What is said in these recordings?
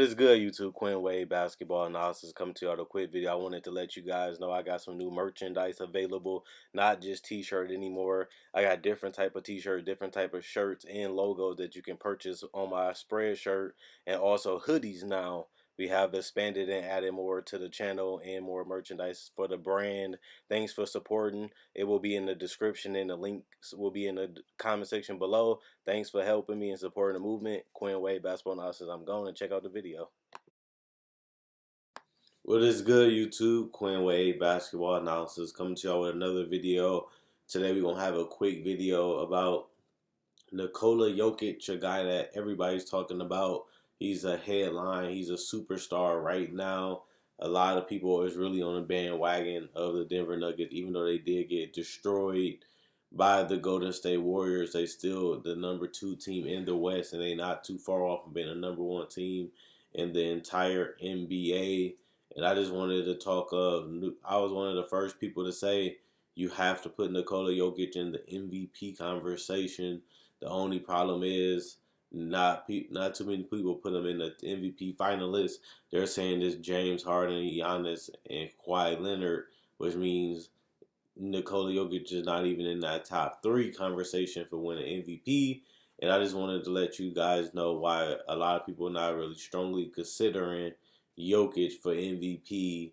is good, YouTube? Quinn Wade Basketball Analysis coming to you with a quick video. I wanted to let you guys know I got some new merchandise available, not just t-shirt anymore. I got different type of t-shirt, different type of shirts and logos that you can purchase on my spread shirt, and also hoodies now. We have expanded and added more to the channel and more merchandise for the brand. Thanks for supporting. It will be in the description and the links will be in the comment section below. Thanks for helping me and supporting the movement. Quinn Wade Basketball Analysis. I'm going to check out the video. What is good, YouTube? Quinn Wade Basketball Analysis coming to y'all with another video. Today we're going to have a quick video about Nikola Jokic, a guy that everybody's talking about. He's a headline. He's a superstar right now. A lot of people is really on the bandwagon of the Denver Nuggets, even though they did get destroyed by the Golden State Warriors. They still the #2 team in the West, and they not too far off from being the #1 team in the entire NBA. And I just wanted to talk of. I was one of the first people to say you have to put Nikola Jokic in the MVP conversation. The only problem is not too many people put him in the MVP finalists. They're saying it's James Harden, Giannis, and Kawhi Leonard, which means Nikola Jokic is not even in that top 3 conversation for winning MVP. And I just wanted to let you guys know why a lot of people are not really strongly considering Jokic for MVP,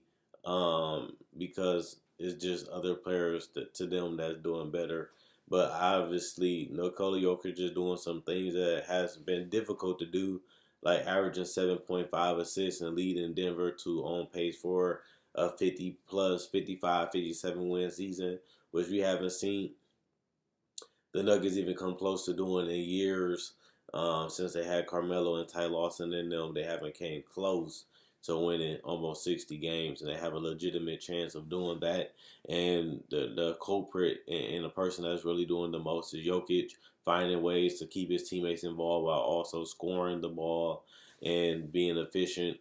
because it's just other players to them that's doing better. But obviously, Nikola Jokic is doing some things that has been difficult to do, like averaging 7.5 assists and leading Denver to on pace for a 50 plus 55, 57 win season, which we haven't seen the Nuggets even come close to doing in years. Since they had Carmelo and Ty Lawson in them, they haven't came close to winning almost 60 games, and they have a legitimate chance of doing that. And the culprit and the person that's really doing the most is Jokic, finding ways to keep his teammates involved while also scoring the ball and being efficient.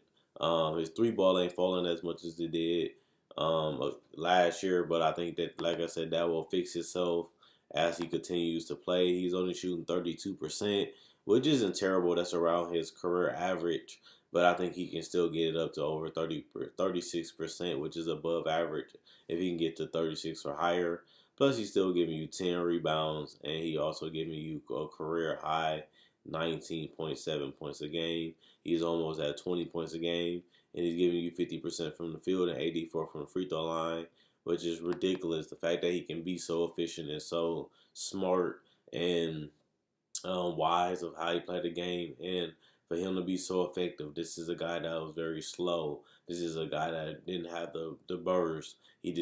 His 3 ball ain't falling as much as it did last year, but I think that, like I said, that will fix itself as he continues to play. He's only shooting 32%, which isn't terrible. That's around his career average, but I think he can still get it up to over 36%, which is above average if he can get to 36 or higher. Plus, he's still giving you 10 rebounds, and he also giving you a career high 19.7 points a game. He's almost at 20 points a game, and he's giving you 50% from the field and 84 from the free throw line, which is ridiculous. The fact that he can be so efficient and so smart and wise of how he played the game, and for him to be so effective. This is a guy that was very slow. This is a guy that didn't have the burst. He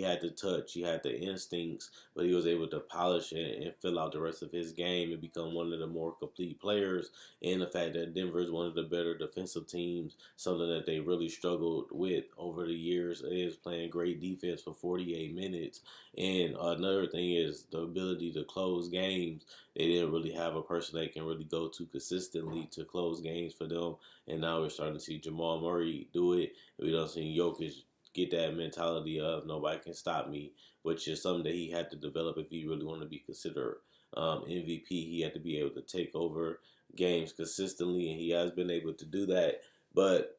had the touch, he had the instincts, but he was able to polish it and fill out the rest of his game and become one of the more complete players. And the fact that Denver is one of the better defensive teams, something that they really struggled with over the years, is playing great defense for 48 minutes. And another thing is the ability to close games. They didn't really have a person they can really go to consistently to close games for them. And now we're starting to see Jamal Murray do it. We don't see Jokic get that mentality of nobody can stop me, which is something that he had to develop if he really wanted to be considered MVP. He had to be able to take over games consistently, and he has been able to do that. But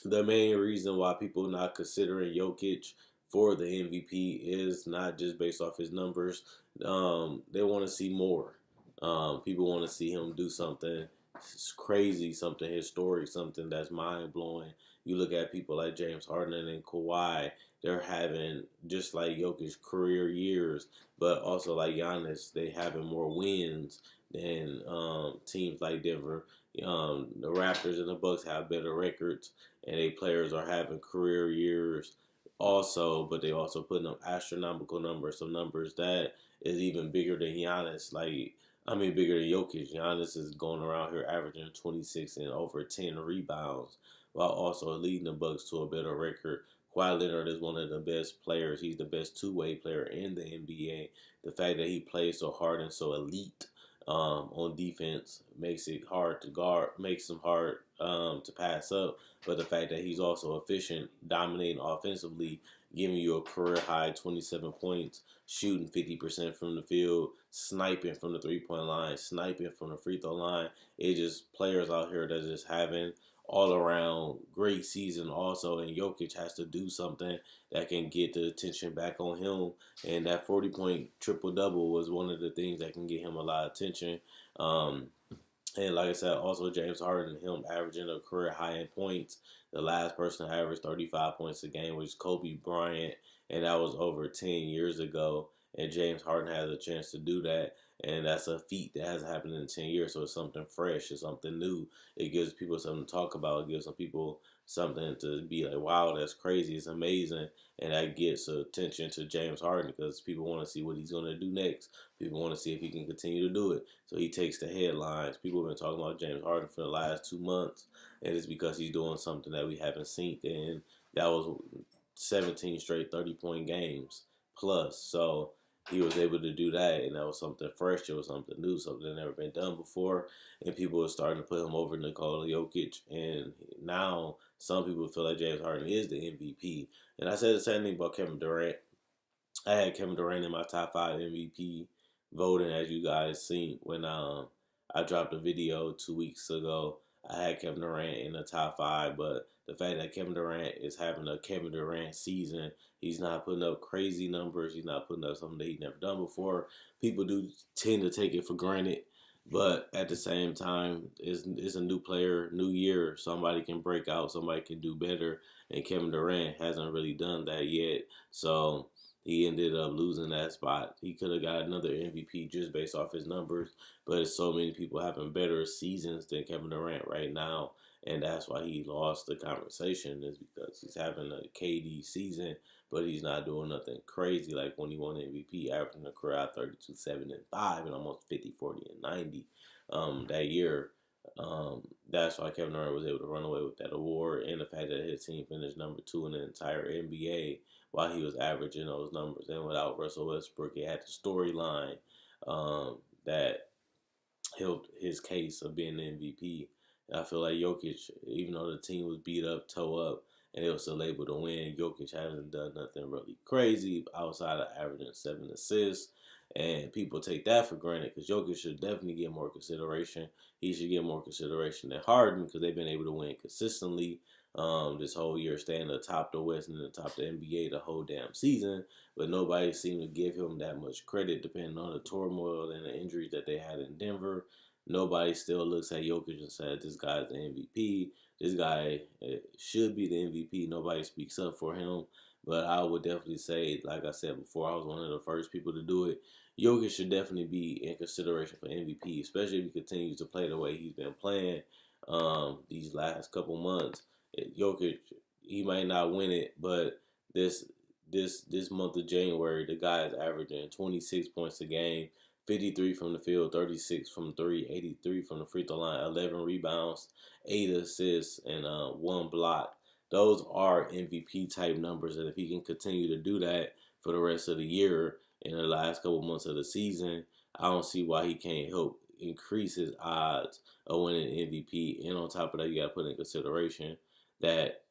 the main reason why people not considering Jokic for the MVP is not just based off his numbers. They want to see more. People want to see him do something crazy, something historic, something that's mind-blowing. You look at people like James Harden and Kawhi, they're having, just like Jokic's career years, but also like Giannis, they having more wins than teams like Denver. The Raptors and the Bucks have better records, and they players are having career years also, but they also putting up astronomical numbers, some numbers that is even bigger than Giannis. Bigger than Jokic. Giannis is going around here averaging 26 and over 10 rebounds, while also leading the Bucks to a better record. Kawhi Leonard is one of the best players. He's the best two-way player in the NBA. The fact that he plays so hard and so elite on defense makes it hard to guard, makes him hard to pass up. But the fact that he's also efficient, dominating offensively, giving you a career high 27 points, shooting 50% from the field, sniping from the 3-point line, sniping from the free throw line. It's just players out here that's just having all around great season also, and Jokic has to do something that can get the attention back on him. And that 40-point triple double was one of the things that can get him a lot of attention. Um, and like I said, also James Harden, him averaging a career high in points. The last person to average 35 points a game was Kobe Bryant, and that was over 10 years ago. And James Harden has a chance to do that, and that's a feat that hasn't happened in 10 years. So it's something fresh, it's something new. It gives people something to talk about. It gives some people something to be like, wow, that's crazy, it's amazing. And that gets attention to James Harden because people want to see what he's going to do next. People want to see if he can continue to do it. So he takes the headlines. People have been talking about James Harden for the last 2 months, and it's because he's doing something that we haven't seen. And that was 17 straight 30-point games plus. So he was able to do that, and that was something fresh. It was something new, something that never been done before. And people were starting to put him over Nikola Jokic. And now some people feel like James Harden is the MVP. And I said the same thing about Kevin Durant. I had Kevin Durant in my top 5 MVP voting, as you guys seen when I dropped a video 2 weeks ago. I had Kevin Durant in the top 5, but the fact that Kevin Durant is having a Kevin Durant season, he's not putting up crazy numbers. He's not putting up something that he's never done before. People do tend to take it for granted, but at the same time, it's a new player, new year. Somebody can break out, somebody can do better, and Kevin Durant hasn't really done that yet. So he ended up losing that spot. He could have got another MVP just based off his numbers, but so many people having better seasons than Kevin Durant right now, and that's why he lost the conversation, is because he's having a KD season, but he's not doing nothing crazy like when he won MVP, averaging a career out 32, 7, and 5, and almost 50, 40, and 90 that year. That's why Kevin Durant was able to run away with that award, and the fact that his team finished #2 in the entire NBA while he was averaging those numbers. And without Russell Westbrook, it had the storyline that helped his case of being the MVP. And I feel like Jokic, even though the team was beat up, toe up, and they were still able to win, Jokic hasn't done nothing really crazy outside of averaging 7 assists. And people take that for granted because Jokic should definitely get more consideration. He should get more consideration than Harden because they've been able to win consistently this whole year, staying atop the West and atop the NBA the whole damn season. But nobody seemed to give him that much credit, depending on the turmoil and the injuries that they had in Denver. Nobody still looks at Jokic and says, this guy's the MVP. This guy should be the MVP. Nobody speaks up for him. But I would definitely say, like I said before, I was one of the first people to do it. Jokic should definitely be in consideration for MVP, especially if he continues to play the way he's been playing these last couple months. Jokic, he might not win it, but this this month of January, the guy is averaging 26 points a game, 53 from the field, 36 from 3, 83 from the free throw line, 11 rebounds, 8 assists, and 1 block. Those are MVP type numbers, and if he can continue to do that for the rest of the year in the last couple months of the season, I don't see why he can't help increase his odds of winning MVP. And on top of that, you got to put in consideration that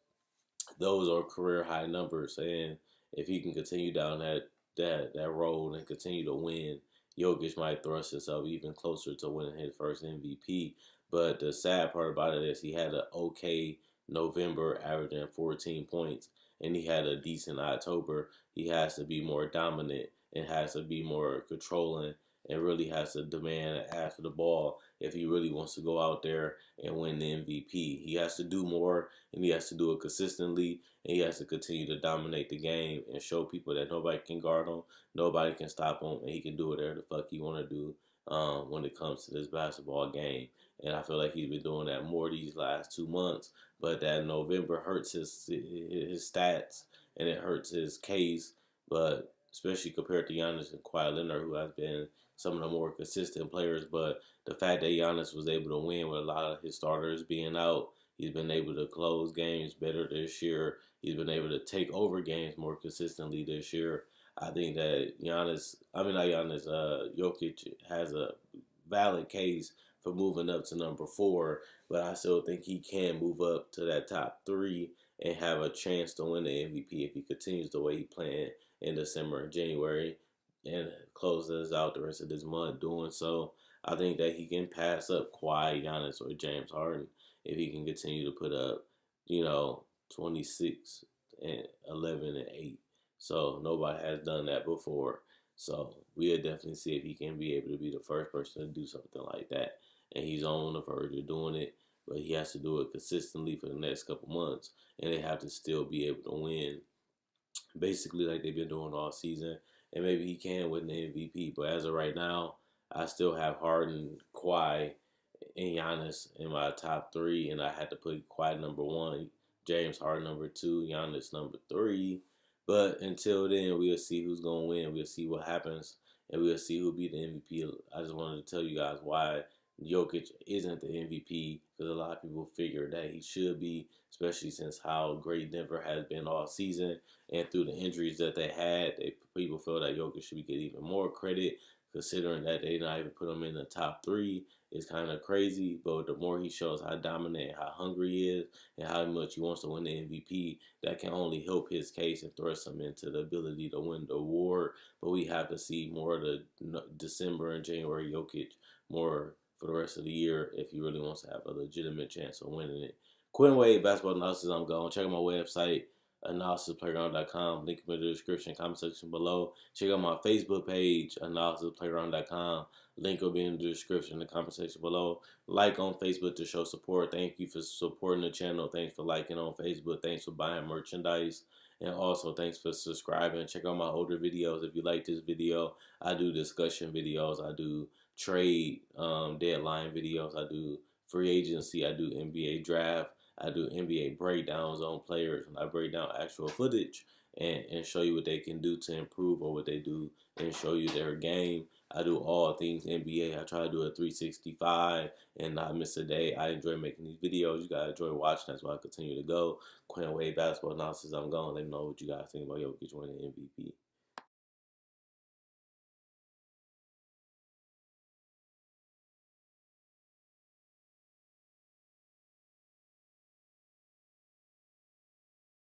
those are career high numbers, and if he can continue down that road and continue to win, Jokic might thrust himself even closer to winning his first MVP. But the sad part about it is he had an okay November, averaging 14 points, and he had a decent October. He has to be more dominant and has to be more controlling and really has to demand and ask for the ball if he really wants to go out there and win the MVP. He has to do more, and he has to do it consistently, and he has to continue to dominate the game and show people that nobody can guard him, nobody can stop him, and he can do whatever the fuck he want to do when it comes to this basketball game. And I feel like he's been doing that more these last 2 months, but that November hurts his stats and it hurts his case, but especially compared to Giannis and Kawhi Leonard, who has been some of the more consistent players. But the fact that Giannis was able to win with a lot of his starters being out, he's been able to close games better this year. He's been able to take over games more consistently this year. I think that Jokic has a valid case for moving up to #4, but I still think he can move up to that top 3 and have a chance to win the MVP if he continues the way he playing in December and January. and closes out the rest of this month doing so. I think that he can pass up Kawhi, Giannis, or James Harden if he can continue to put up, 26 and 11 and 8. So nobody has done that before. So we'll definitely see if he can be able to be the first person to do something like that. And he's on the verge of doing it, but he has to do it consistently for the next couple months, and they have to still be able to win basically like they've been doing all season. And maybe he can win the MVP. But as of right now, I still have Harden, Kawhi, and Giannis in my top three, and I had to put Kawhi number one, James Harden number two, Giannis number three. But until then, we'll see who's gonna win. We'll see what happens, and we'll see who'll be the MVP. I just wanted to tell you guys why Jokic isn't the MVP, because a lot of people figure that he should be, especially since how great Denver has been all season, and through the injuries that they had, people feel that Jokic should be getting even more credit, considering that they not even put him in the top three. It's kind of crazy, but the more he shows how dominant and how hungry he is and how much he wants to win the MVP, that can only help his case and thrust him into the ability to win the award. But we have to see more of the December and January Jokic more for the rest of the year if he really wants to have a legitimate chance of winning it. Quinn Wade, Basketball Analysis, I'm going. Check out my website, analysisplayground.com. Link in the description, comment section below. Check out my Facebook page, analysisplayground.com. Link will be in the description, the comment section below. Like on Facebook to show support. Thank you for supporting the channel. Thanks for liking on Facebook. Thanks for buying merchandise. And also, thanks for subscribing. Check out my older videos. If you like this video, I do discussion videos. I do trade deadline videos. I do free agency. I do NBA draft. I do NBA breakdowns on players, and I break down actual footage and show you what they can do to improve or what they do and show you their game. I do all things NBA. I try to do a 365 and not miss a day. I enjoy making these videos. You guys enjoy watching. That's why I continue to go. Quinn Wade, Basketball Analysis, I'm going. Let me know what you guys think about Jokic winning MVP.